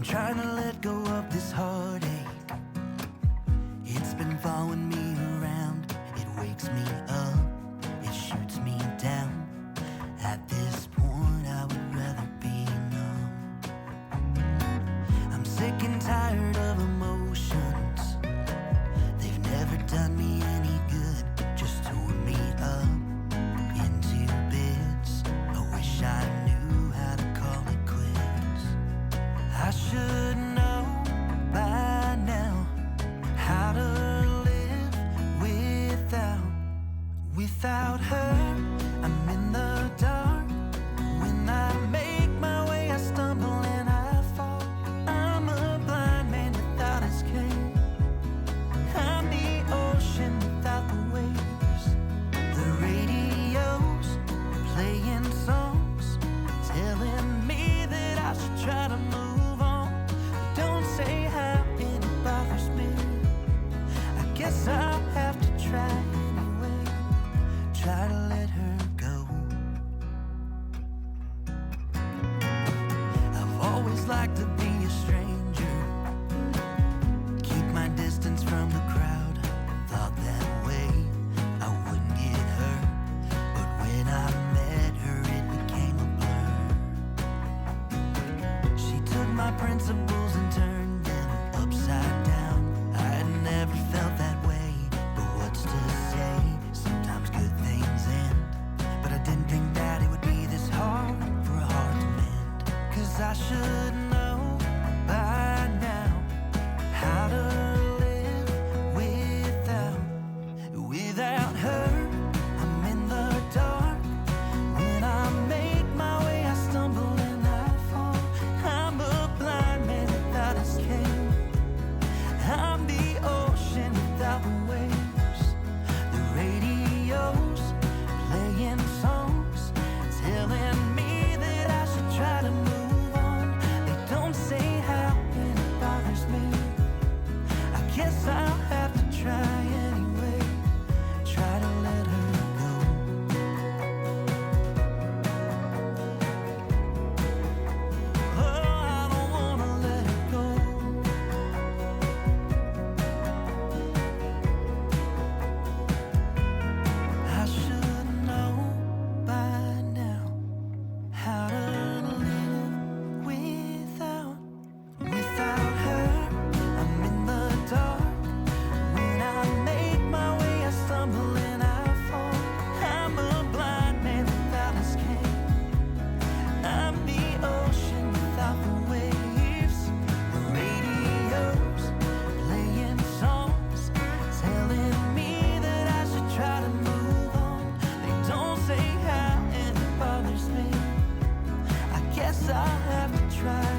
trying to let go of this heartache. It's been following me around. It wakes me up, it shoots me down. At this point I would rather be numb. I'm sick and tired of emotions. They've never done me any good, just tore me up into bits. I wish I knew how to call it quits. I should know by now how to live without her. I'm in the dark. When I make my way, I stumble and I fall. I'm a blind man without escape. I'm the ocean without the waves. The radio's playing songs, telling me that I should try to move on. Don't say how it bothers me. I guess I'll have to try anyway. Try to let her go. I've always liked to be a stranger, keep my distance from the crowd. Thought that way I wouldn't get hurt, but when I met her it became a blur. She took my principles and turned them upside down. I had never felt that way, but what's to say? Sometimes good things end, but I didn't think that it would be this hard for a heart to mend. 'Cause I should know by now how to live without her. I'm in the dark. When I make my way, I stumble and I fall. I'm a blind man without escape. I'm the ocean without the waves. The radio's playing songs, telling me that I should try to move on. They don't say how and it bothers me. I guess I'll have to try anyway. Try to let her go. Oh, I don't wanna let her go. I should know by now how to live without her. I'm in the dark. When I make my way, I stumble and I fall. I'm a blind man without escape. I'm the ocean without the waves. The radio's playing songs, telling me that I should try to move on. They don't say how and it bothers me. I guess I'll have to try